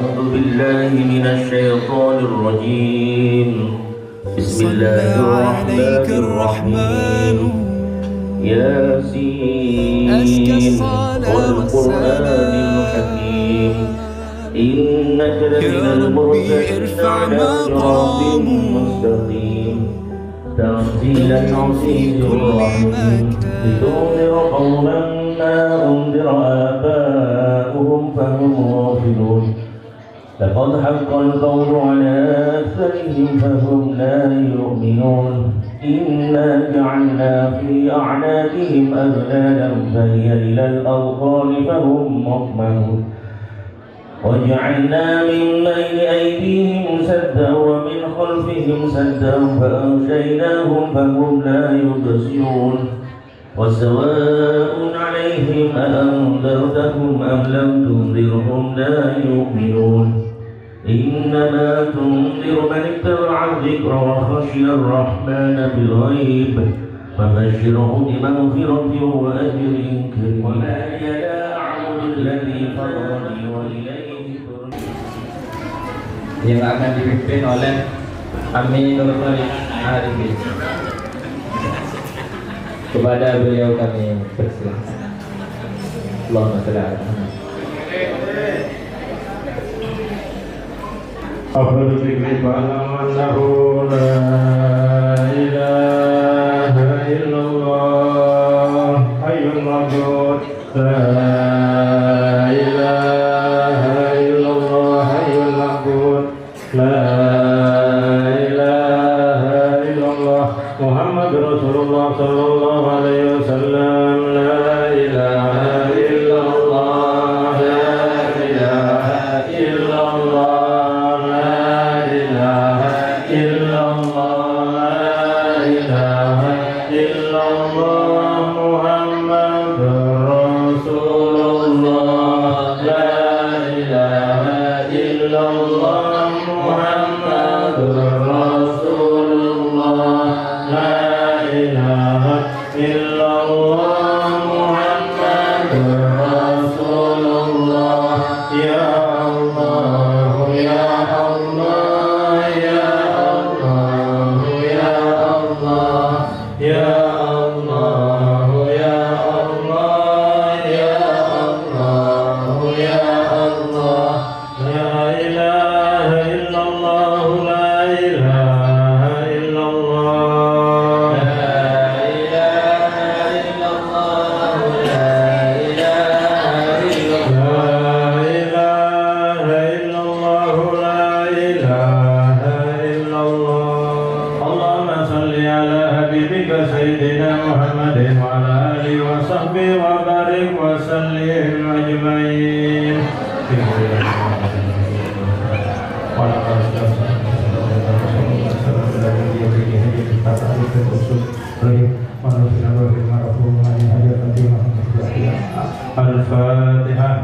أعوذ بالله من الشيطان الرجيم بسم الله الرحمن الرحيم ياسين والقرآن الحكيم إنك لمن المرسلين على صراط مستقيم تنزيل العزيز الرحيم لتنذر قوما ما أنذر آباؤهم فهم غافلون لقد حق القول على أكثرهم فهم لا يؤمنون إنا جعلنا في أعناقهم أغلالا فهي إلى الأذقان فهم مقمحون وجعلنا من بين أيديهم سدا ومن خلفهم سدا فأغشيناهم فهم لا يبصرون وسواء عليهم أأنذرتهم أم لم تنذرهم لا يؤمنون إنما تنذر من اتبع الذكر وخشي الرحمن بالغيب فبشره بمغفرة وأجر كريم وما لي لا أعبد الذي فطرني وإليه yang akan dipimpin oleh Aminul Arifin. Kepada beliau kami persilahkan. Allahumma shalli ala Muhammad. Afdhalul dzikri fa'lamannahu la ilaha illallah hayyul mawjud la ilaha illallah hayyul mawjud la ilaha illallah Muhammadur Rasulullah sallallahu alaihi wasallam la ilaha illallah la ilaha illallah Al-Fatihah.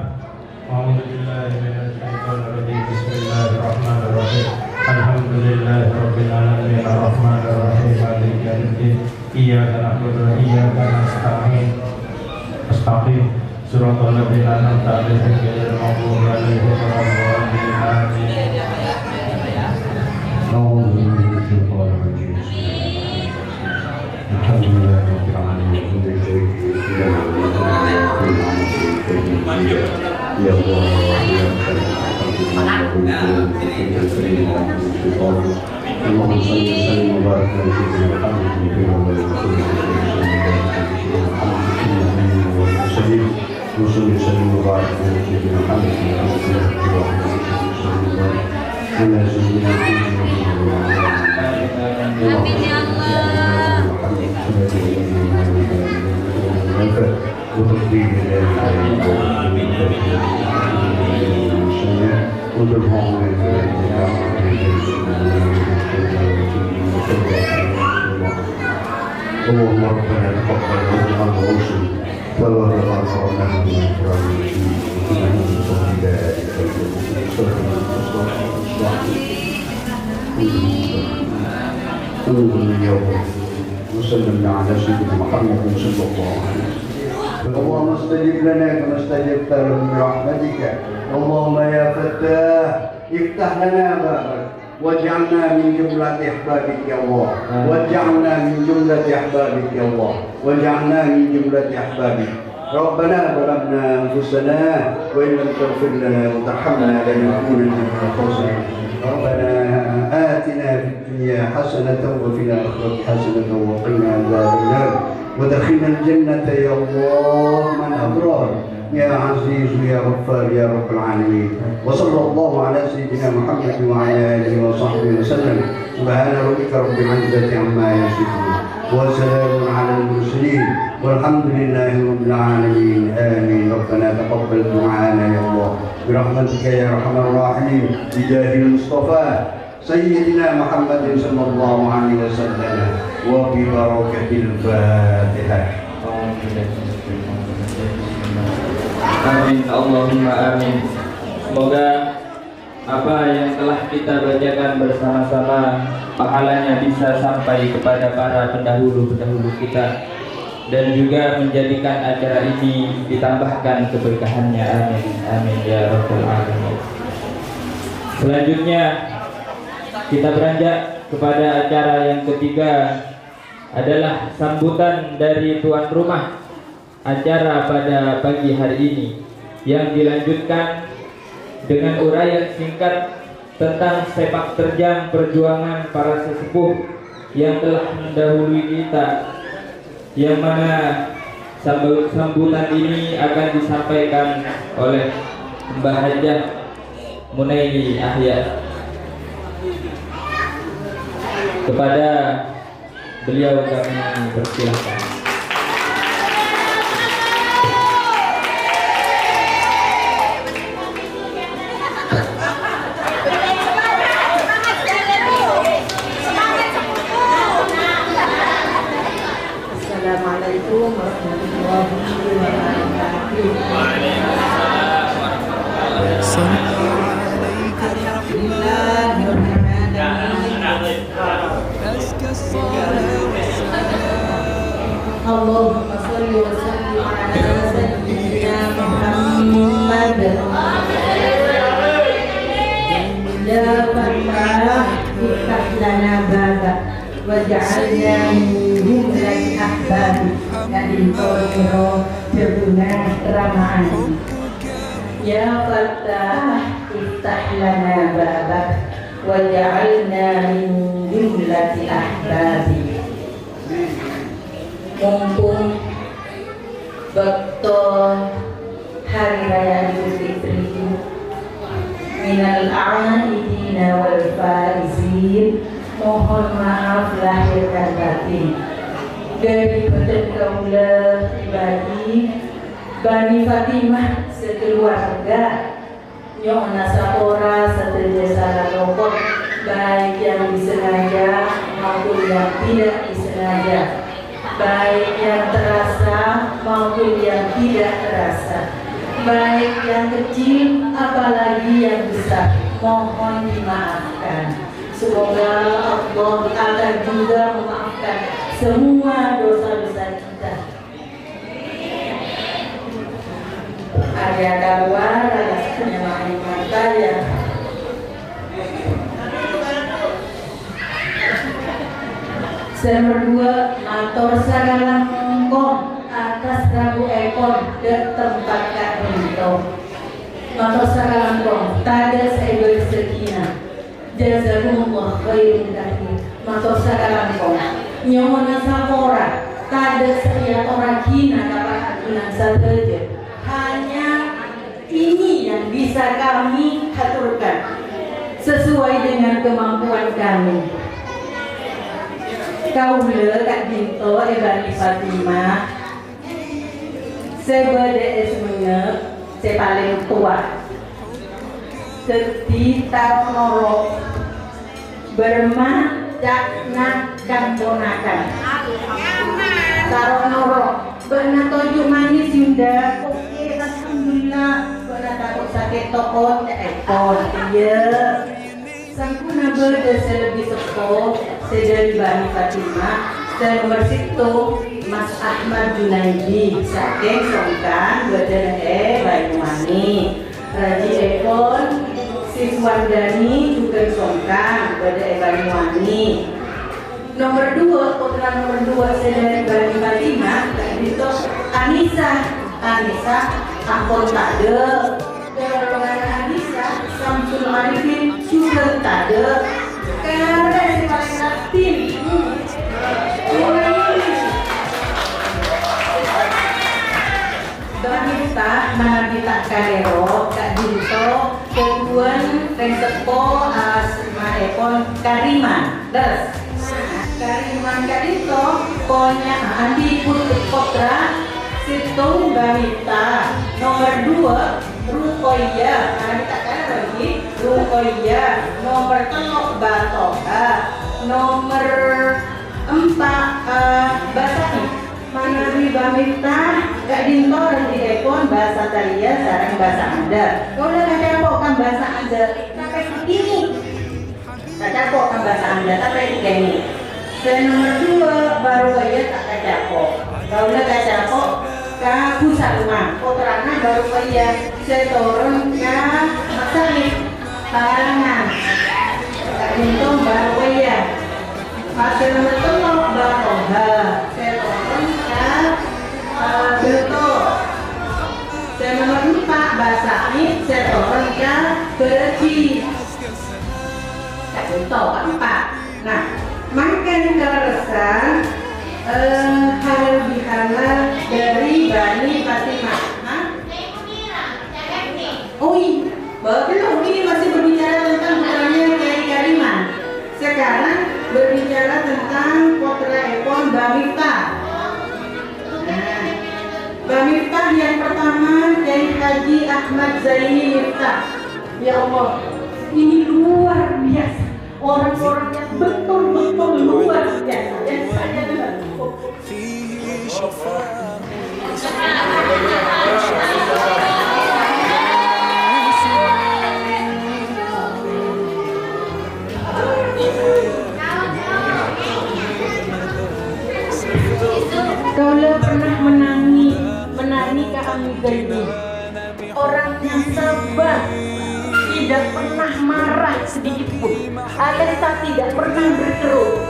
A'udzu billahi minasy syaithanir rajim. Bismillahirrahmanirrahim. Alhamdulillahirabbil alamin arrahmanir rahim maliki yaumiddin. Iyyaka na'budu wa iyyaka nasta'in. Astaqim siratal ladzina an'amta 'alaihim ghairil maghdubi 'alaihim waladdallin. Amin. A'udzu billahi syaitanir rajim. Alhamdulillahirabbil alamin. Ya Allah, ya Allahumma salli wa sallim wa barik ala sayyidina Muhammadin wa ala Allahumma rabbana taqabbal minna wa rusul wa taqabbal minna وسلم على سيدنا محمد صلى الله عليه وسلم اللهم استجب لنا كما استجبت لهم برحمتك. اللهم يا فتاح افتح لنا بابك واجعلنا من جملة أحبابك يا الله، واجعلنا من جملة أحبابك يا الله، واجعلنا من جملة أحبابك. ربنا ظلمنا أنفسنا وإن لم تغفر لنا وترحمنا لنكونن من الخاسرين. ربنا آتنا في الدنيا حسنة وفي الآخرة حسنة وقنا عذاب النار ودخلنا الجنة يا الله من أبرار يا عزيز يا غفار يا رب العالمين. وصلى الله على سيدنا محمد وعلى آله وصحبه وسلم. سبحان ربك رب العزة عما يصفون وسلام على المرسلين والحمد لله رب العالمين. آمين. ربنا تقبل دعانا يا الله برحمتك يا أرحم الراحمين بجاه المصطفى سيدنا محمد صلى الله عليه وسلم وببركة الفاتحة. Amin, Allahumma amin. Semoga apa yang telah kita bacakan bersama-sama pahalanya bisa sampai kepada para pendahulu-pendahulu kita dan juga menjadikan acara ini ditambahkan keberkahannya. Amin, amin ya rabbal alamin. Selanjutnya kita beranjak kepada acara yang ketiga, adalah sambutan dari tuan rumah acara pada pagi hari ini yang dilanjutkan dengan uraian singkat tentang sepak terjang perjuangan para sesepuh yang telah mendahului kita, yang mana sambutan ini akan disampaikan oleh Mbah Hajah Munaini Ahya. Kepada beliau kami persilahkan. Assalamualaikum warahmatullahi wabarakatuh. Waalaikumsalam warahmatullahi Allahumma sholli wa sallim ala sayyidina Muhammad. Ya Fattah iftah lana babak waj'alna min jumlati ahbabi kadin qawmiro jabuna ramaan. Ya Fattah iftah lana babak waj'alna min jumlati ahbabi. Mumpung betul hari raya Idul Fitri, minal a'idina wal faizin, mohon maaf lahir dan batin dari kaula pribadi Bani Fatimah sekeluarga, Nyona Sapora setelah salah rokok, baik yang disengaja maupun yang tidak disengaja, baik yang terasa maupun yang tidak terasa, baik yang kecil apalagi yang besar, mohon dimaafkan. Semoga Allah akan juga memaafkan semua dosa-dosa kita. Ada kabar alasnya mata ya. Saya berdua matur sagalang mongkong atas Rabu ekor dan tempat Kak Bento. Matur sagalang mongkong tada saya sekina. Jazakumullah khairan katsir. Matur sagalang mongkong nyomona sapora tada saya orang kina dapat aturan saja. Hanya ini yang bisa kami aturkan sesuai dengan kemampuan kami. Kaula Kak Binto Bani Fatimah, sebagai semuanya, saya paling tua. Seti Tarnoro bermacak dan ponakan. Tarnoro benar toju manis Yunda. Oke, alhamdulillah. Benar takut sakit tokot ekor. Iya. Sangkuna berde selebih sekoh. Saya dari Bani Fatimah, saya nomor situ Mas Ahmad Junaidi saking Songkan Badan Banyuwangi. Raji Epon Siswandani juga Songkan Badan Banyuwangi. Nomor 2, putra nomor 2 saya dari Bani Fatimah, itu Anissa Ampun Tade. Golongan Anissa Samsul Arifin juga Tade. Karena si paling aktif. Donita Manabita Karero Kak Dinto Keduan Rensepo Asma Epon Kariman Terus Kariman Kak Dinto Konya Andi Putri Potra Situng Banita. Nomor 2 Rukoya Manabita Karero lagi Rukoya. Nomor 3 Batoka. Nomor 4 Basani Manabi Bamita Kak Dinto dan Epon bahasa Talia sarang bahasa Anda. Kau udah gak capok kan bahasa Anda sampai begini. Tak capok kan bahasa Anda sampai begini. Dan nomor 2 baru aja tak capok. Kau udah gak capok Kak Busalma. Putrana baru aja saya turun ke Maksari Parangan. Kak Dinto baru aja. Hasil nomor 3 Batoha. Saya turun ke Beto. Saya nomor 4 bahasa ini saya turun ke Berji. Contoh 4. Nah, makan keleresan halal bihalal dari Bani Fatimah. Oh iya, belum, ini masih berbicara tentang putranya Kiai Kariman. Sekarang berbicara tentang putra Epon Bamita. Miftah yang pertama Kiai Haji Ahmad Zaini Miftah. Ya Allah, ini luar biasa. Orang-orangnya betul-betul luar biasa. Yang saya dengar. Kalau pernah menangi ke Amiga ini, orangnya sabar, tidak pernah marah sedikit pun, alias tidak pernah berkerut,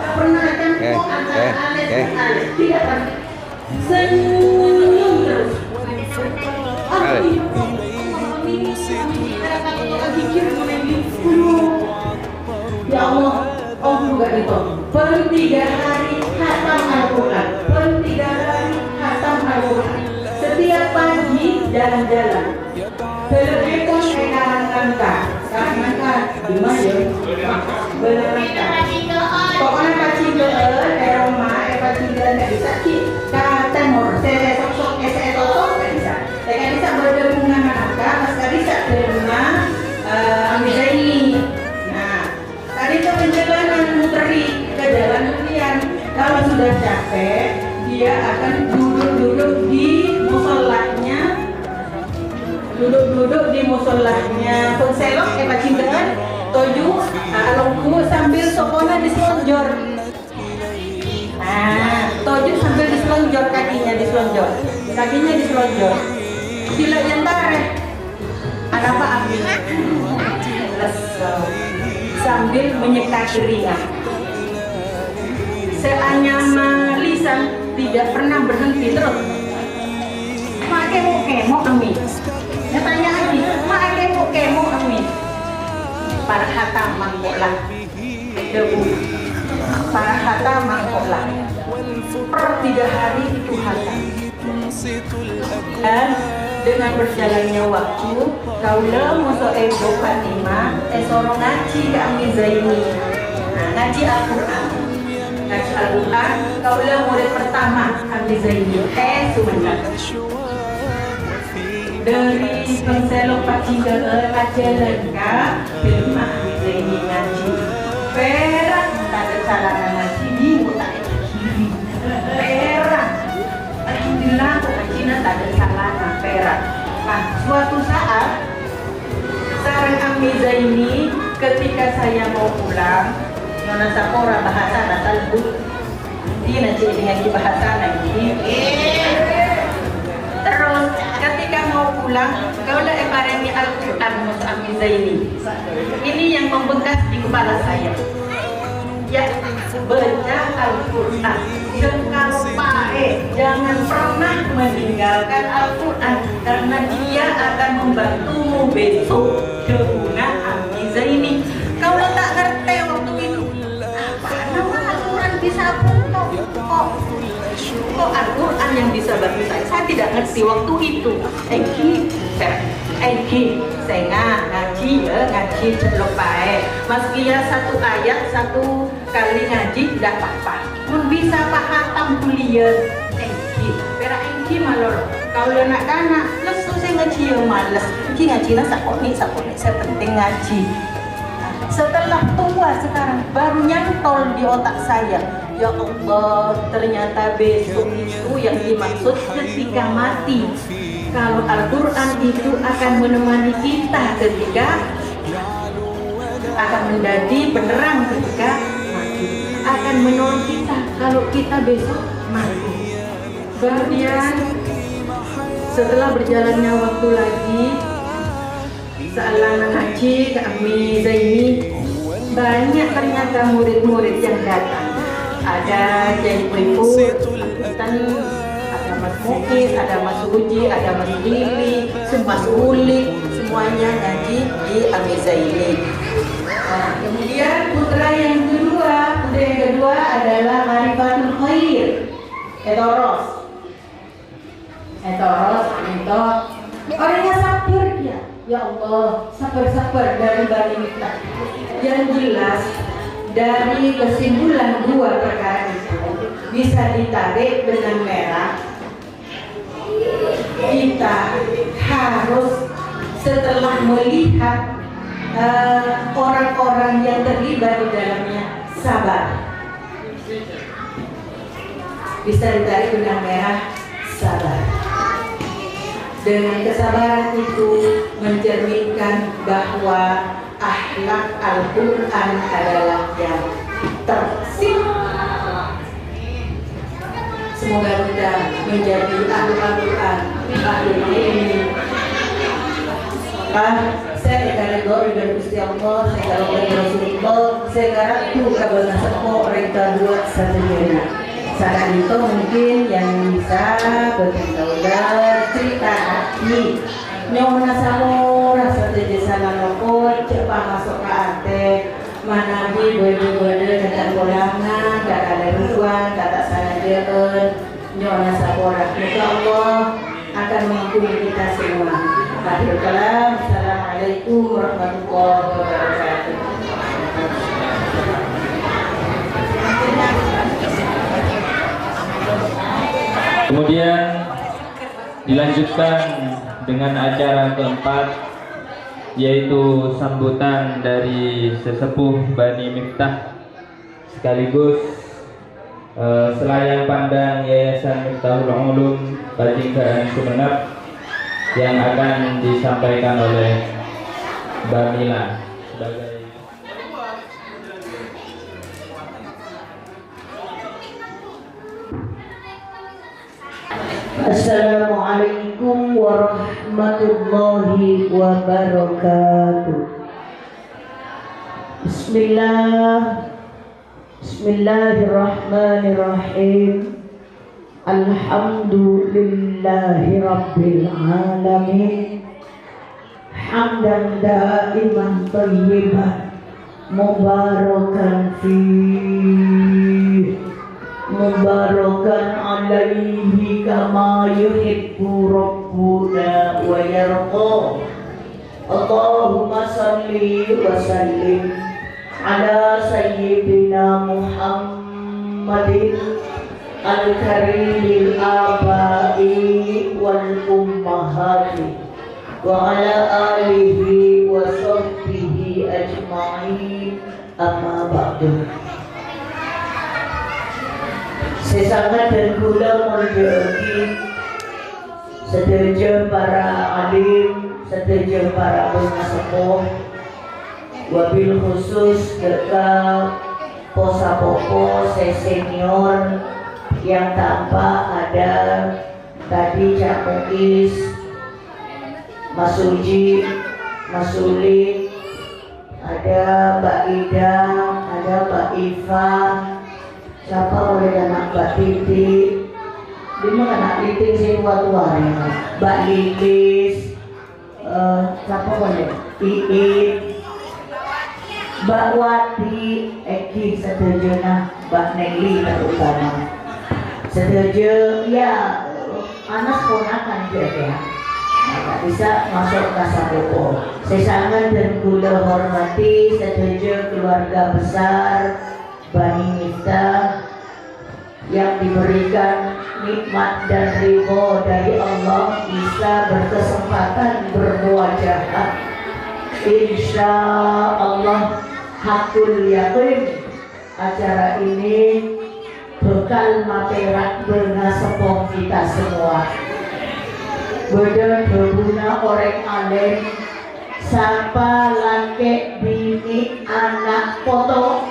tak pernah campur antara alias dan alias, tidak pernah, senyum terus. Ya Allah, oh juga itu. Per 3 hari khatam Al-Quran, per 3 hari khatam Al-Quran. Setiap pagi jalan-jalan. Telepon nangka di mana ya? Benar. Pokoknya pasti ke rumah, pasti nggak bisa ki. Kata mor, saya sok nggak bisa. Saya nggak bisa bergabungan nangka, mas nggak bisa ke rumah Amiza ini. Nah, tadi itu perjalanan muteri ke jalan harian. Kalau sudah capek, dia akan duduk-duduk di musolahnya. Pengselok pacingan toju alongku sambil sopona diselonjor. Nah, toju sambil diselonjor, kakinya diselonjor. Sila yang tarik. Ada apa ambil? Sambil menyeka keringat. Seanyama lisan tidak pernah berhenti terus. Pakai kemo kami. Saya tanya lagi, pakai kemo kami. Para kata mangkoklah, debu. Para kata mangkoklah. Per 3 hari itu hatam. Dan dengan berjalannya waktu, kaula musuh Ibu Fatimah, sorong ngaji ke Amiza ini. Nah, ngaji Al-Quran. Kaula murid pertama Amiza ini. Sumenep. Dari pengselok pacingan aja lengkap, terima Amiza ini ngaji. Perak tak ada sarana ngaji, ibu tak ada kiri. Perak. Alhamdulillah, ngajinya tak ada sarana perak. Nah, suatu saat sarang Amiza ini ketika saya mau pulang, Nona Sapora bahasa Natal Bu. nanti dengan bahasa nanti. Terus ketika mau pulang, kaulah eparengi Al-Quran Mus'ami Zaini. Ini yang membekas di kepala saya. Ya, baca Al-Quran. Kalau jangan pernah meninggalkan Al-Quran, karena dia akan membantumu besok dengan Ami Zaini. Kalau tak ngerti waktu itu, apa nama Al-Quran bisa kok Al-Quran yang bisa bantu saya tidak ngerti waktu itu. Saya ngaji celok pae. Meski ya satu ayat satu kali ngaji tidak apa-apa. Mun bisa paham kuliah. Pera malor. Kalau anak-anak lesu saya ngaji yang malas. Ngaji saponi saya penting ngaji. Setelah tua sekarang baru nyantol di otak saya. Ya Allah, ternyata besok itu yang dimaksud ketika mati. Kalau Al-Quran itu akan menemani kita ketika akan menjadi penerang ketika mati, akan menolong kita kalau kita besok mati. Kemudian setelah berjalannya waktu lagi, sealang haji ke Ami Zaini, banyak ternyata murid-murid yang datang. Ada Kiai Pripur, ada Mas Muiz, ada Mas Uji, ada Mas Lili, Mas Uli, semuanya ngaji di Ami Zaini. Nah, kemudian putra yang kedua adalah Marifatul Khair, Etoros, orangnya sabar dia. Ya Allah, sabar dari Bani Miftah. Yang jelas dari kesimpulan dua perkara itu bisa ditarik dengan merah. Kita harus setelah melihat orang-orang yang terlibat di dalamnya sabar. Bisa ditarik dengan merah, sabar. Dengan kesabaran itu mencerminkan bahwa akhlak Al-Quran adalah yang tertib. Semoga kita menjadi ahli Al-Quran, ahli ini. Saya dari doa dan Gusti Allah, saya kalau dari Rasulullah, saya garap tuh kabar nasabah reka dua satunya. Saat itu mungkin yang bisa beritahu cerita hati. Nyawa nasabah rasa jadi sana lokot cepat masuk ke ate. Mana di bode kata bolangan, kata ada ruang, kata sana jeun. Nyawa nasabah semoga Allah akan mengampuni kita semua. Akhir kalam, assalamualaikum warahmatullahi wabarakatuh. Kemudian dilanjutkan dengan acara keempat, yaitu sambutan dari sesepuh Bani Miftah sekaligus selayang pandang Yayasan Miftahul Ulum Badingkaan Sumeneb yang akan disampaikan oleh Mbak Mila sebagai Assalamualaikum warahmatullahi wabarakatuh. Bismillahirrahmanirrahim. Alhamdulillahi rabbil alamin. Hamdan daiman thayyiban mubarakan fihi mubarakan alaihi kama yuhibbu rabbuna wa yarqa. Allahumma salli wa sallim ala sayyidina Muhammadin al-karimil abai wal ummahati wa ala alihi wa sahbihi ajma'in, amma ba'du. Saya sangat dan kula menjadi sedaya para alim, sedaya para pengasepuh, wabil khusus dekat posa-popo, senior yang tampak ada tadi Cak Mukis, Mas Uji, Mas Uli, ada Mbak Ida, ada Mbak Iva, siapa boleh anak Mbak Titi, di mana anak Titi sih tua-tua ya, Mbak Lilis, siapa boleh, Iit, Mbak Wati, Eki sedejona, Mbak Nelly terutama, sedeje ya, anak ponakan juga ya. Nah, bisa masuk ke Sabopo. Sesangan dan kula hormati setuju keluarga besar Bani Miftah yang diberikan nikmat dan ridho dari Allah bisa berkesempatan bermuajahah. Insya Allah hakul yakin acara ini bekal materak bernasepong kita semua. Beda berguna orang alim sapa laki bini anak foto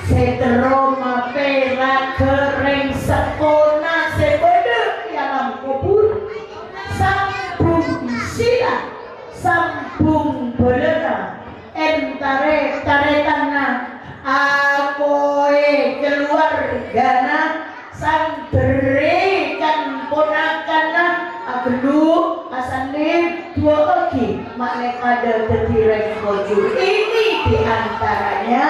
setero mapera kering sepona sebeda dalam kubur sambung sila sambung belena entare tanah apoe keluargana sang berikan ponakan Abdu, Hasanin, dua oki makna ada tertirek bojur ini diantaranya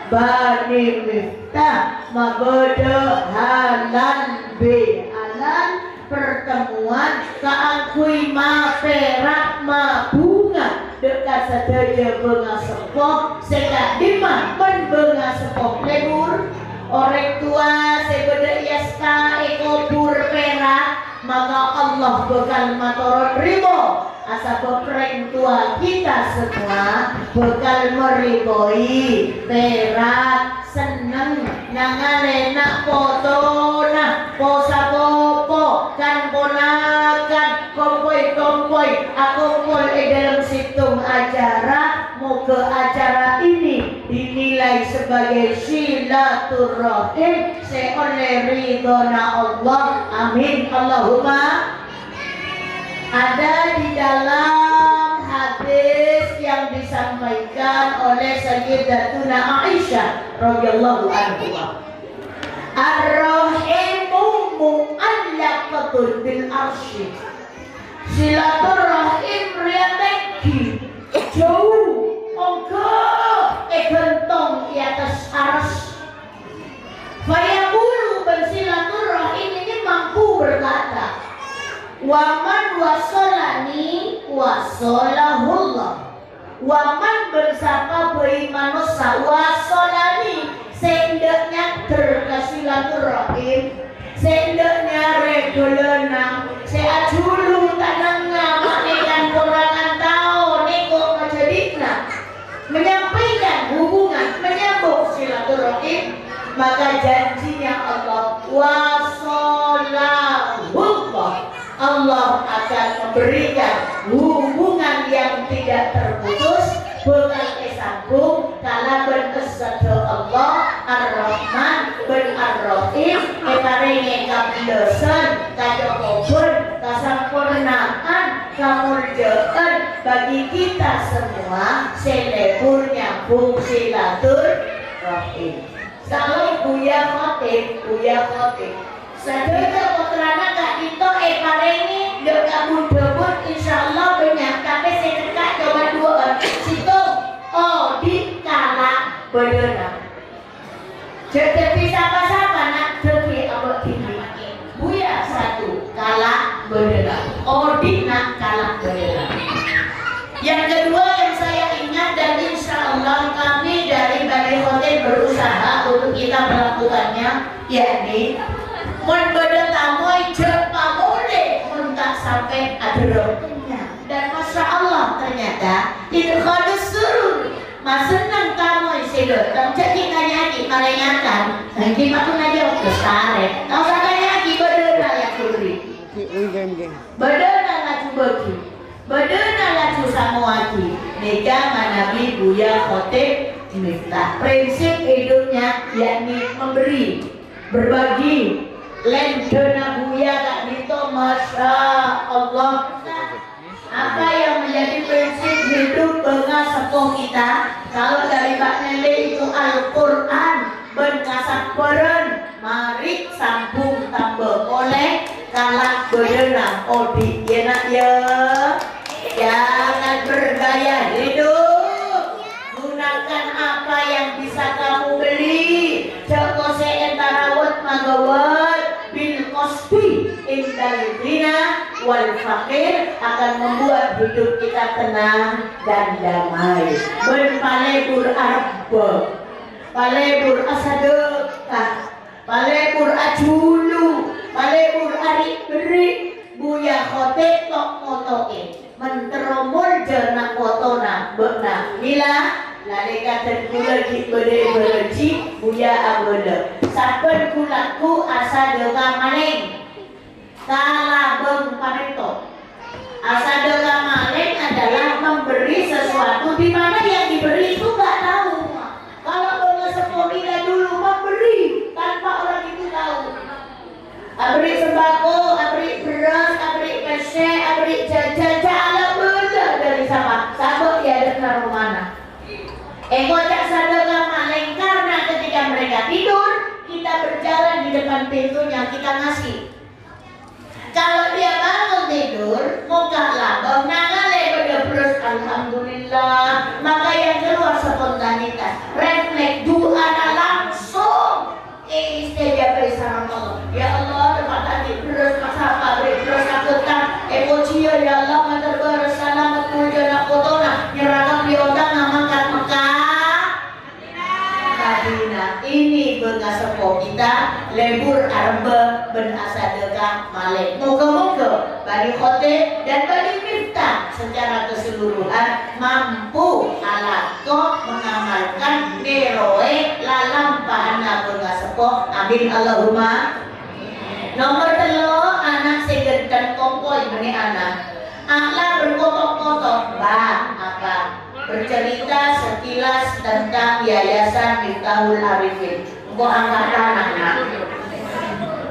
Bani Miftah mabodo halan be halan pertemuan keakui ma perak ma bunga dekat sedaja benga sepok sekak dimah men benga sepok lebur orang tua sebeda iaska ekobur perak maka Allah bekal matorot ribo asa bepreng tua kita semua bekal meriboi perak seneng nangale nak foto nah posa popo kan ponakan kompoi aku pun dalam situng acara mau ke acara ini dinilai sebagai silaturahim oleh ridhona Allah amin Allahumma. Ada di dalam hadis yang disampaikan oleh Sayyidatuna Aisyah radhiyallahu anha ar-rahimu mu'allaqatun bil arsy silaturahim riateki jauh monggo gentong di atas arsy fayaqulu bersilaturahim ini mampu berkata waman wasolani wasolahullah waman bersama berimanusa wasolani sendeknya terkasilaturahim sendeknya regulenang seajulung tanangnya manekan kurangan tahu neko kejadikna menyampaikan hubungan menyambung silaturahim maka janjinya Allah wasolahullah Allah akan memberikan hubungan yang tidak terputus bukan kesambung kala berkesada Allah Ar-Rahman ben Ar-Rahim eparinge kablesan kajokobun kasampurnaan kamurjaan bagi kita semua seleburnya fungsi silaturahim. Kalau Buya Khotib sadaya putrana kak itu parengi dek kamu debut insyaallah banyak tapi sedekah coba dua situ di kala beneran jadi siapa-siapa nak jadi abad tinggi Buya satu kala beneran di nak kala beneran. Yang kedua yang saya ingat dan insyaallah kami dari Bani Khotib berusaha untuk kita melakukannya yakni mun beda tamu jepa boleh mun tak sampai ada roknya dan masya Allah ternyata itu khodus surur mas senang kamu isidot dan jadi kanyaki malengakan nanti maku aja besar kau sakanyaki bedena yang kuberi bedena laju bagi bedena laju samuaki nega manabi Buya Khotib Miftah. Prinsip hidupnya yakni memberi, berbagi. Lendena buya Kak Dito, Masya Allah. Apa yang menjadi prinsip hidup benga sepuh kita? Kalau dari Pak Nele itu Al-Quran, berkasak beren, mari sambung tambah oleh kalak berenang odi ya nak ya. Jangan bergaya hidup, gunakan apa yang bisa kamu beli. Joko seentarawat magawat bil qasbi indal ghina wal fakir akan membuat hidup kita tenang dan damai. Berpalebur arba, palebur asadekah, palebur ajulu, palebur arik berik, buya khotek tok motoke, menteromol jenak fotona bekna mila lalika terkula di bede-bede buya abele. Saben kulaku asa deka maling kala beng paneto. Asa deka maling adalah memberi sesuatu di mana yang diberi itu nggak tahu. Kalau bang sepomina dulu memberi tanpa orang itu tahu. Abri sembako, abri beras, abri pesek, abri jajan, jala benda dari sama. Sabuk ya ada rumana. Kocak sadaka maling karena ketika mereka tidur, kita berjalan di depan pintunya kita ngasih. Kalau dia bangun tidur, muka labang nangale berdebres, alhamdulillah. Maka yang keluar spontanitas, refleks doa langsung. Istighfar sama Allah. Ya Allah, tempat tadi beres masapa, beres akutan, emojiya ya Allah, mater beres selamat kuliah nak fotona, nyerahkan biodang ngamakan Mekah. Madinah ini bekas sepo kita lebur arba ben asadeka malik. Moga-moga bani khote dan bani miftah secara keseluruhan mampu alako mengamalkan neroe lalam pahana bekas sepo. Amin Allahumma. Nomor 3 anak seged dan kompoi bani anak. Akla berkotok-kotok apa? Bercerita sekilas tentang Yayasan Miftahul Arifin. Kok angkatan anak?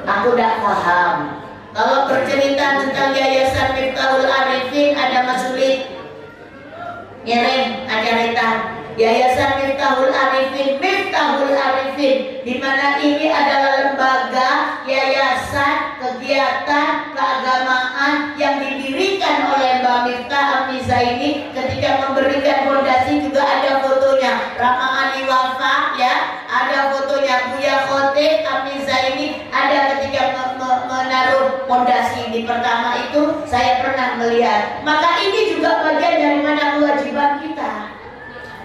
Aku tidak paham. Kalau bercerita tentang Yayasan Miftahul Arifin ada masulit. Ngirim acarita Yayasan Miftahul Arifin, Miftahul Arifin, di mana ini adalah lembaga yayasan kegiatan keagamaan yang didirikan oleh Mbak Miftah Amiza ini. Ketika memberikan fondasi juga ada fotonya Rama Ali Wafa ya, ada fotonya Buya Khotib Amiza ini, ada ketika menaruh fondasi di pertama itu saya pernah melihat. Maka ini juga bagian daripada kewajiban kita.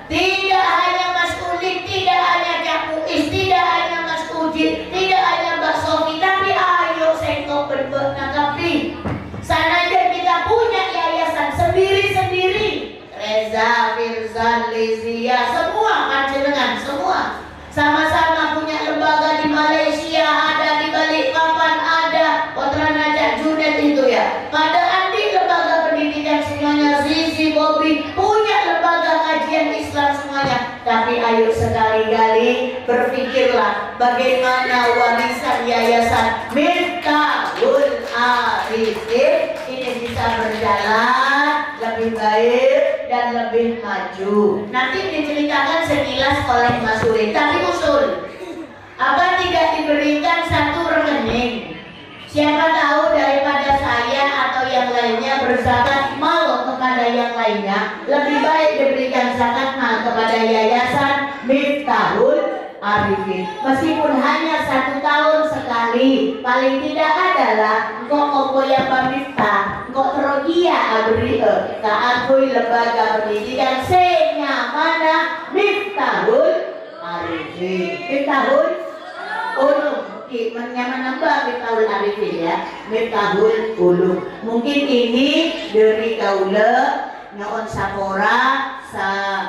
Tidak hanya Mas Ulik, tidak hanya Cak Muiz, tidak hanya Mas Ujin, tidak hanya Mbak Sofi, tapi ayo sektor berbenakapi. Sananya kita punya yayasan sendiri-sendiri. Reza, Firzan, Lizia, semua panjenengan, semua sama-sama punya lembaga di Malaysia, ada di Balikpapan, ada Putra Najak Junet itu ya. Pada Andi lembaga pendidikan semuanya, Zizi, Bobby punya lembaga kajian Islam semuanya. Tapi ayo sekali-kali berpikirlah bagaimana warisan Yayasan Miftahul Arifin ini bisa berjalan lebih baik dan lebih maju. Nanti diceritakan sekilas oleh Mas Uri. Tapi usul, apa tidak diberikan satu rekening? Siapa tahu daripada saya atau yang lainnya berzakat mal kepada yang lainnya, lebih baik diberikan zakat mal kepada Yayasan Miftahul Arifin. Meskipun hanya 1 tahun sekali, paling tidak adalah engkau kompoya Miftah, engkau terogia abri keakui lembaga pendidikan senyamana Miftahul Arifin. Miftahul Ulum, nyaman nambah Miftahul Arifin ya, Miftahul Ulum. Mungkin ini dari kaula nyaon sapora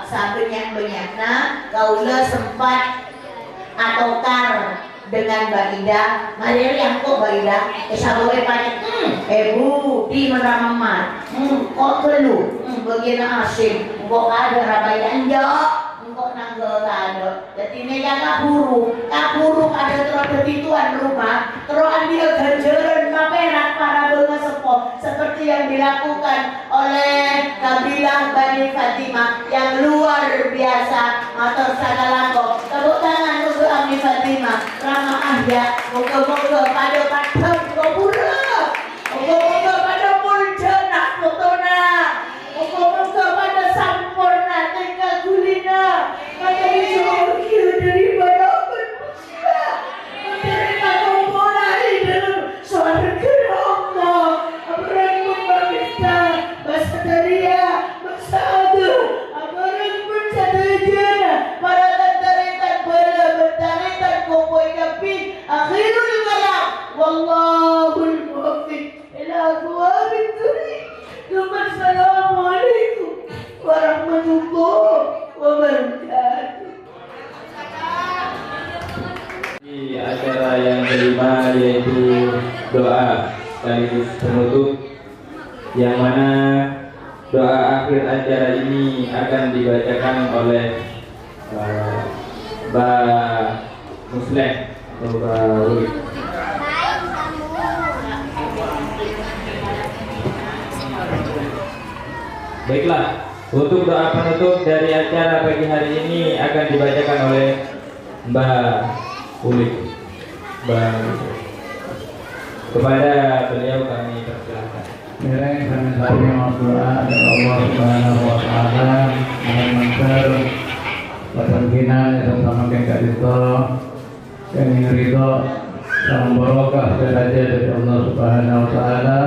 sabenyak-benyakna kaula sempat atokar dengan Mbak Ida. Mari yang kok Mbak Ida sabawe panik Bu di menamamat kok kelu bagian asim kok ada rabaya enjak kok nanggo tano. Jadi mereka kaburu ada terus di tuan rumah, terus ambil ganjaran maperak para bunga sepo seperti yang dilakukan oleh kabilah Bani Fatimah yang luar biasa. Matur sakalangko, tepuk tangan untuk Ami Fatimah, Rama Ahya, moga-moga pada padam kopura, moga-moga pada muljana fotona, moga-moga pada sampurna tinggal gulina, pada surga daripada manusia, menerima kumpulan dalam surga Allah, Abraham Bapista, Basaria, Basadu, Abraham Bersadajana, para tentaritan bala bertaritan kompoi kapin, akhirul kalam, wallahul muwaffiq ila aqwamit thoriq. Assalamualaikum warahmatullahi wabarakatuh. Di acara yang kelima yaitu doa sekaligus penutup, yang mana doa akhir acara ini akan dibacakan oleh Mbak Musleh atau Mbak Wuli. Baiklah, untuk doa penutup dari acara pagi hari ini akan dibacakan oleh Mbak Ulik. Kepada beliau kami persilakan. Kami berdoa kepada Allah Subhanahu wa taala mengantar pemimpinan yang sama kita itu kami ridho dan barokah saja dari Allah Subhanahu wa taala.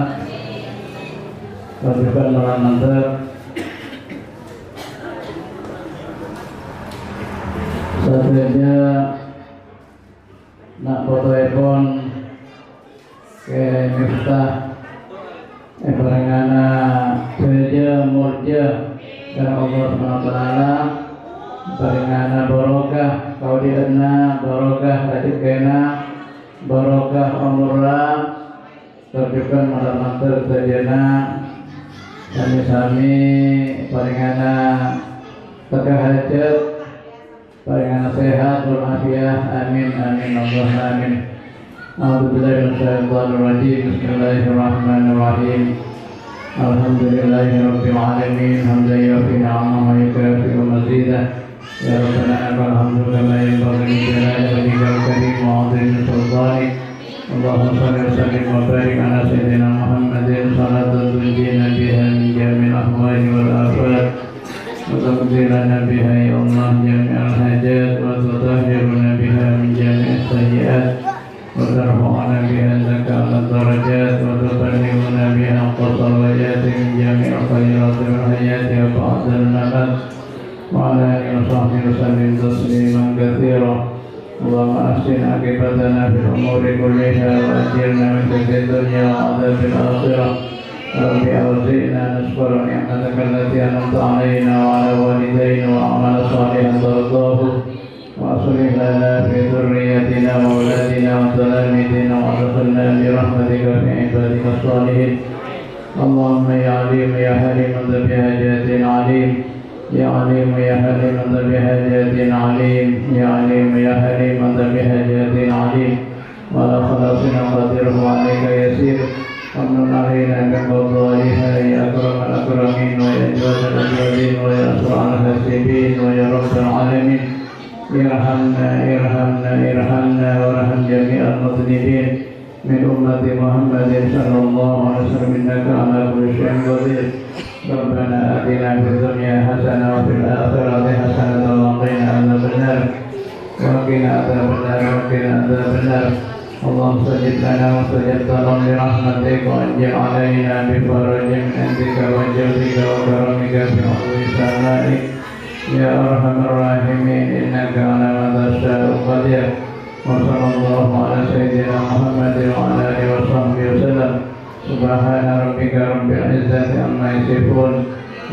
Berikan mengantar saja nak foto iPhone ke Miftah barangana saja murja dan Allah SWT barangana barokah kau diana barokah adikena barokah umurlah terjukan malam terjana sami-sami barangana tegak hajat barangana sehat walafiat amin amin Allah amin. A'udzubillahi minasyaitonir rajim. Bismillahirrahmanirrahim. Alhamdulillahirabbil alamin. Hamdan yafi ni'amahu wa yukafi mazidah. Ya Rabbana lakal hamdu kama yanbaghi li jalali wajhikal karim wa 'azimi sultanik. Allahumma shalli wa sallim wa barik ala sayyidina Muhammadin salatan tunjina biha min jami'il ahwali wal afat wa taqdi lana biha ya Allah jami'al hajat wa tutahhiruna biha min jami'is sayyi'at وترفعنا بها زكاة الدرجات وتبلغنا بها أقصى الغايات من جميع الخيرات والحياة وبعد الممات وعلى آله وصحبه وسلم تسليما كثيرا. اللهم أحسن عاقبتنا في الأمور كلها وأجرنا من خزي الدنيا وعذاب الآخرة. رب أوزعنا نشكر نعمتك التي أنعمت علينا وعلى والدينا وأعمال صالحا ترضاه وأصلح لنا في ذريتنا وأولادنا وتلاميذنا وادخلنا برحمتك في عبادك الصالحين. اللهم يا عليم يا حليم أنت بحاجات عليم، يا عليم يا حليم أنت بحاجات عليم، يا عليم يا حليم أنت بحاجات عليم. ولا خلاصنا قدره عليك يسير، ومن علينا بقضائها يا أكرم الأكرمين ويا أجود الأجودين ويا أسرع الحاسبين ويا رب العالمين. ارحمنا ارحمنا ارحمنا وارحم جميع المذنبين من أمة محمد صلى الله عليه وسلم إنك على كل شيء قدير. ربنا آتنا في الدنيا حسنة وفي الآخرة حسنة وقنا عذاب النار وقنا عذاب النار وقنا عذاب النار. اللهم استجب لنا واستجب لنا برحمتك وأنزل علينا بفرج من عندك وجودك وكرمك في عظيم سمائك يا أرحم الراحمين إنك على ما تشاء قدير. وصلى الله على سيدنا محمد وعلى آله وصحبه وسلم. سبحان ربك رب العزة عما يصفون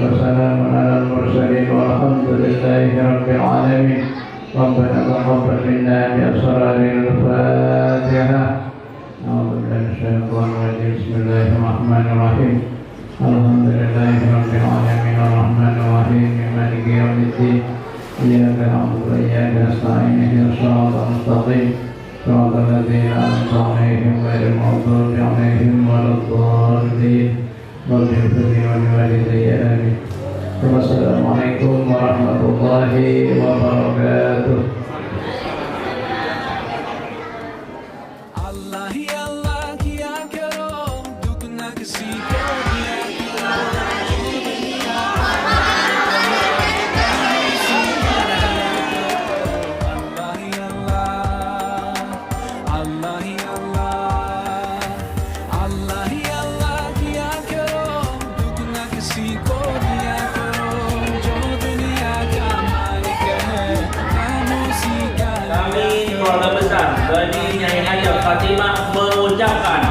وسلام على المرسلين والحمد لله رب العالمين. ربنا تقبل منا بأسرار الفاتحة. أعوذ بالله من الشيطان الرجيم. بسم الله الرحمن الرحيم. الحمد لله رب العالمين الرحمن الرحيم مالك يوم الدين. إياك نعبد وإياك نستعين اهدنا الصراط المستقيم صراط الذين أنعمت عليهم غير المغضوب عليهم ولا الضالين رب اغفر لي ولوالدي آمين. Wassalamualaikum warahmatullahi wabarakatuh. Allah hi Allah kiya karo dukh na kisi ko diya Allah hi Allah Allah hi Allah Allah hi Allah kiya karo dukh na kisi ko diya karo jo duniya ka malik hai naam usi ka Kami keluarga besar Bani Nyai Haja Fatimah mengucapkan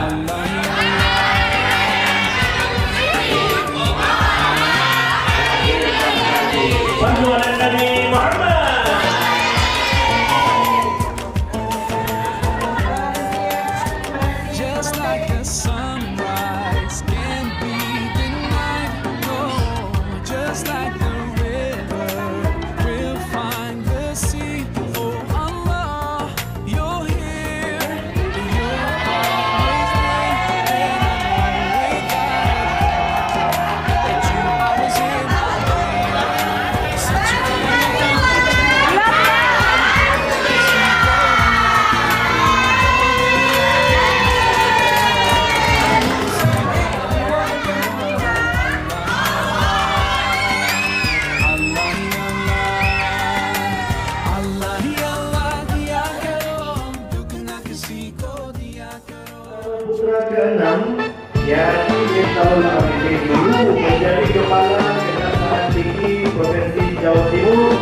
Sallallahu Nabi Muhammad. Just like a sunrise can't be denied. No, just like the river will find the sea. Oh Allah, you're here. You're always there. And I know that you always in my way. Such a Allah hi Allah dia karo dukh na kisi ko dia karo. Putra ke-6 yakni Miftahul Arifin dulu menjadi kepala Kejaksaan Tinggi Provinsi Jawa Timur.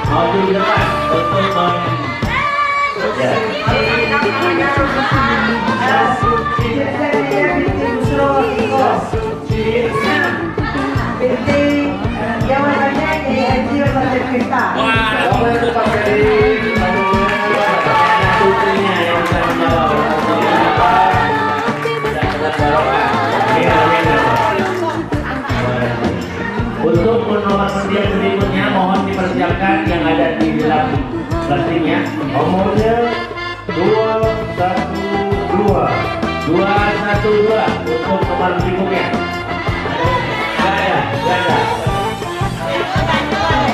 Maju di depan untuk Bapak itu pakai putrinya yang bisa menjawab. Untuk nomor undian berikutnya mohon dipersiapkan yang ada di dalam plastiknya. nomornya 212. 212 untuk nomor berikutnya. Gak ada.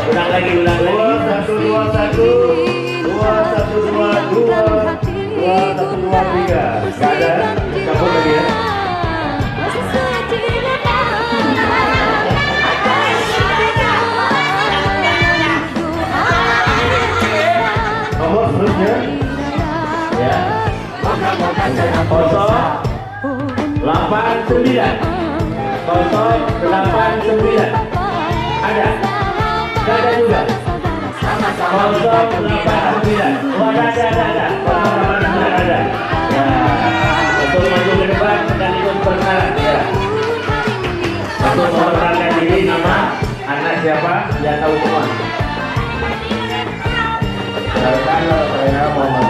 Ulang lagi. 2121 2122 2123. Gak ada, cabut lagi ya. Nomor seterusnya Ya. 089. Ada? Gak ada juga. 089. Oh ada. 089 ada. Ya. Untuk maju ke depan dan ikut berkenalan. Ya. Untuk memperkenalkan diri, nama, anak siapa, dia tahu semua. Silakan saya Muhammad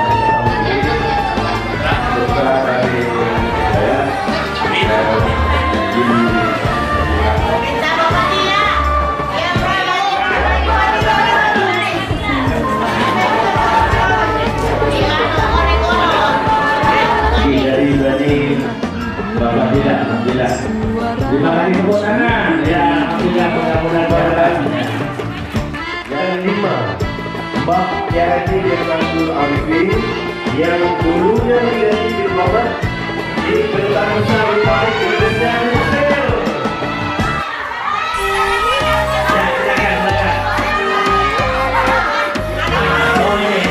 putra dari saya Minta bapak dia. Ya, Dari Bani Bapak Bila, Alhamdulillah. Terima kasih tepuk tangan. Ya, Alhamdulillah, mudah-mudahan berkah. Yang 5 Mbah Kiai Haji Miftahul Arifin yang dulunya menjadi diplomat di Kedutaan Besar Republik Indonesia Mesir. Silakan. Oh ini.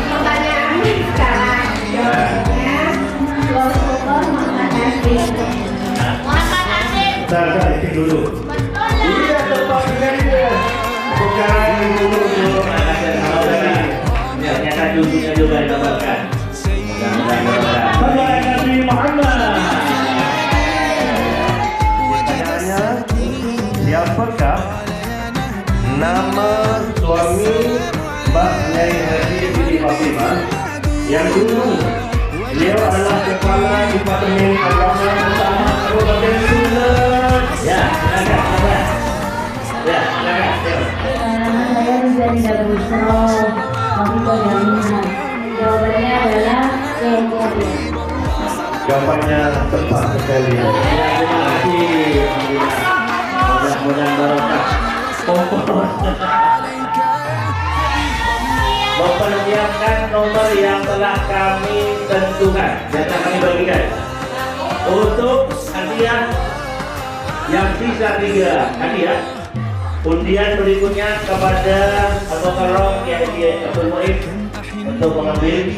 Pertanyaan sekarang Beliau adalah kepala Departemen Agama Utama Kabupaten Sumeneb. Ya, silakan. Ya, silakan. Saya Rizani Darbusro, kami Jaminan. Jawabannya adalah CKD. Jawabannya tepat sekali. Ya, terima kasih. Mudah-mudahan barokah. Mempersiapkan nomor yang telah kami tentukan dan telah kami bagikan. Untuk hadiah yang sisa 3 hadiah, undian berikutnya kepada Abang Karong yang di Abdul Mu'ib untuk mengambil.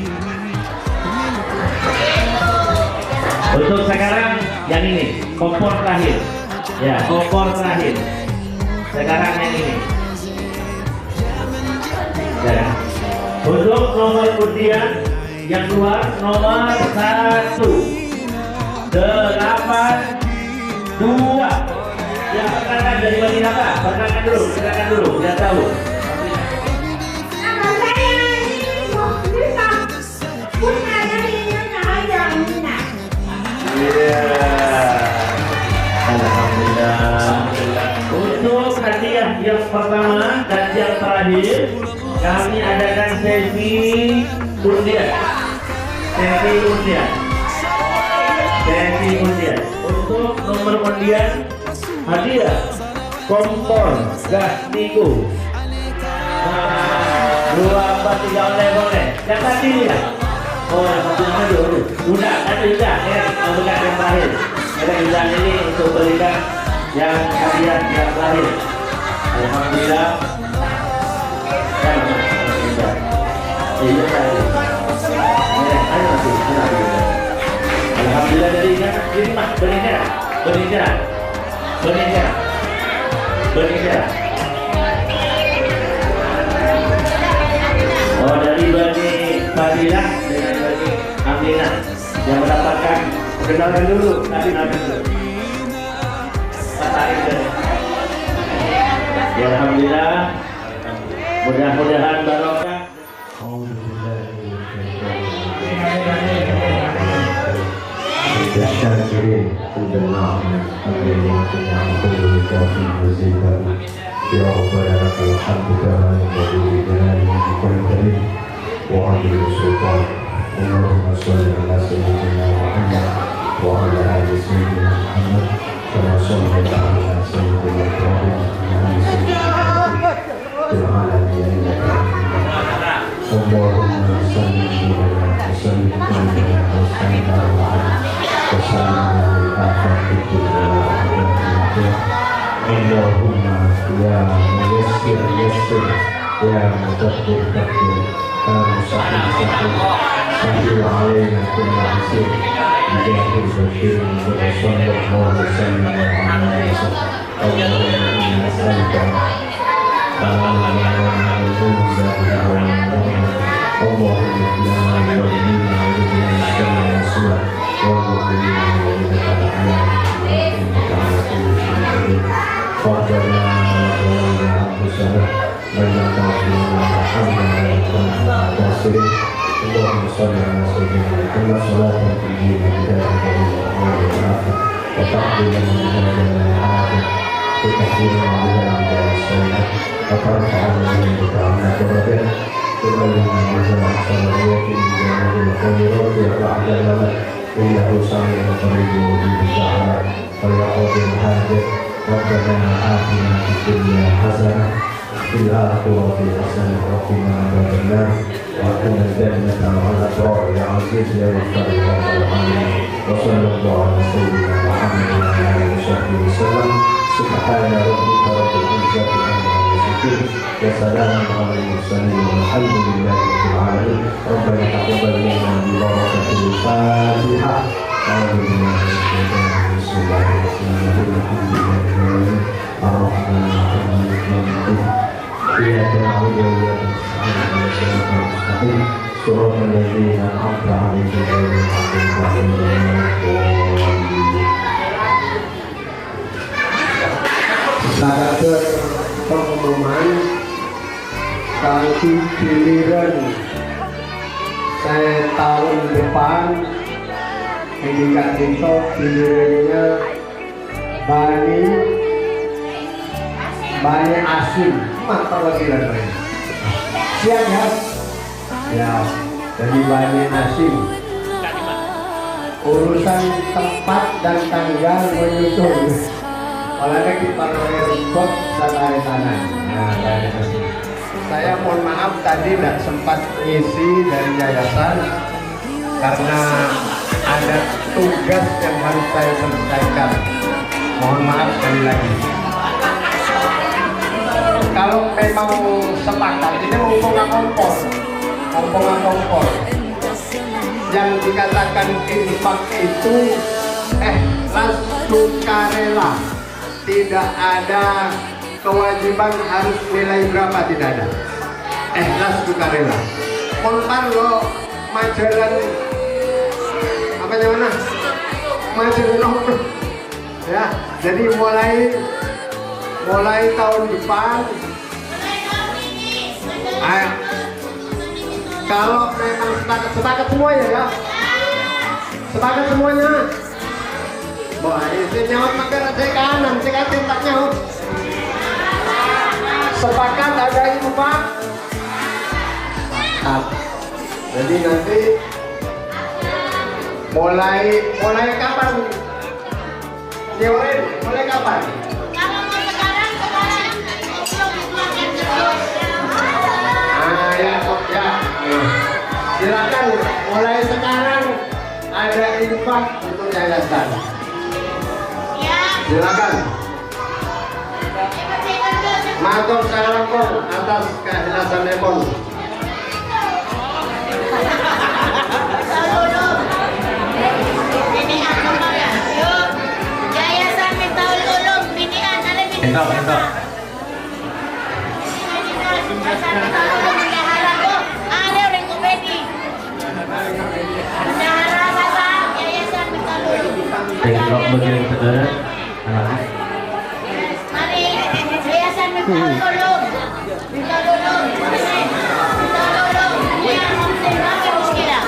Untuk sekarang yang ini kompor terakhir. Ya, kompor terakhir. Sekarang yang ini. Ya. Untuk nomor undian yang keluar nomor 1 82. Ya, silakan dari bagi apa? Silakan dulu, biar tahu. Nama saya Nisa. Putra dari Nina Jamina. Iya. Alhamdulillah. Untuk hadiah yang pertama dan yang terakhir, kami adakan sesi undian. Untuk nomor undian hadiah kompor gas Tigo. 2, 4, 3 boleh. Yang tadi ya. Oh, yang pertama dulu. Udah, ya. Untuk yang terakhir. Kita bisa ini untuk berikan yang hadiah yang terakhir. Alhamdulillah. Alhamdulillah dari ini mah benih cerah. Oh, dari Bani Fadilah dengan Bani Aminah yang mendapatkan, kenalkan dulu. Ya, alhamdulillah. Mudah-mudahan barokah. الشاكرين عند النعمة الذين يعملون بكافي وزيدا يا ربنا لك الحمد كما ينبغي لجلال وجهك الكريم وعظيم السلطان اللهم صل على سيدنا محمد وعلى آل سيدنا محمد كما صليت على سيدنا إبراهيم وعلى آل سيدنا محمد في العالمين إنك حميد مجيد اللهم صل وسلم اللهم يا ميسر يسر يا مدبر دبر يا مصحح سحر سهل علينا كل عسير بجاه البشير صلى الله وسلم على يسر اللهم إنا نسألك اللهم لنا ولينا ولنا شر الأسوأ والمؤمنين وإنك الأعلام وإنك على كل شيء قدير ربنا ظلمنا أنفسنا وإن لم تغفر لنا وترحمنا لنكونن من الخاسرين اللهم صل على سيدنا محمد صلاة تجيب بداية الأمور والآخرة وتقضي لنا بها جميع الحاجات وتحفظنا بها عند السيئات وترفعنا بك عنا درجات تبلغنا بها أحسن الرياض بجانب الخيرات وبعد لنا إنه سميع قريب مجيب الدعوات ويقضي الحاجات ربنا آتنا في الدنيا حسنة في الآخرة حسنة وقنا عذاب النار وأدخلنا الجنة مع الأبرار يا عزيز يا غفار يا رب العالمين وصلى الله على سيدنا محمد وعلى آله وصحبه وسلم سبحان ربك رب العزة عما يصفون وسلام على المرسلين والحمد لله رب العالمين ربنا تقبل منا ببركة الفاتحة أعوذ بالله من الشيطان الرجيم بسم الله الرحمن الرحيم الحمد لله رب العالمين الرحمن الرحيم مالك يوم الدين إياك نعبد وإياك نستعين اهدنا الصراط المستقيم صراط الذين أنعمت عليهم غير المغضوب عليهم ولا الضالين. Sadakan pengumuman kangge giliran selesai tahun depan ini Kak Tito pilihannya Bani Asim mantap lagi lah siap ya ya jadi Bani Asim urusan tempat dan tanggal menyusul olehnya kita rekod sampai sana. Nah, saya mohon maaf tadi tidak sempat ngisi dari yayasan karena ada tugas yang harus saya selesaikan. Mohon maaf sekali lagi. Kalau memang sepakat ini kompor yang dikatakan infak itu sukarela, tidak ada kewajiban harus nilai berapa, tidak ada. Sukarela. Kontan lo majalah apa namanya? Majalah ya. Jadi mulai tahun depan. Ayo. Kalau memang sepakat semuanya ya. Sepakat semuanya. Wah, ini nyaut makan saya kanan, saya tak nyaut. Sepakat ada infak. Jadi nanti mulai kapan? Mulai kapan? Kalau mau sekarang Ya. Silakan mulai sekarang ada infak untuk yayasan. ya. Silakan. Matur salamkon atas keikhlasan nepon. Yayasan Miftaul Ulum Binian ada di Entok. Yayasan Miftaul Ulum Bendahara tuh ada orang komedi. Bendahara apa? Yayasan Miftaul Ulum. Entok bagian saudara. Mari Yayasan Miftaul Ulum. Miftaul Ulum. Miftaul Ulum. Yang muslim kami muskilah.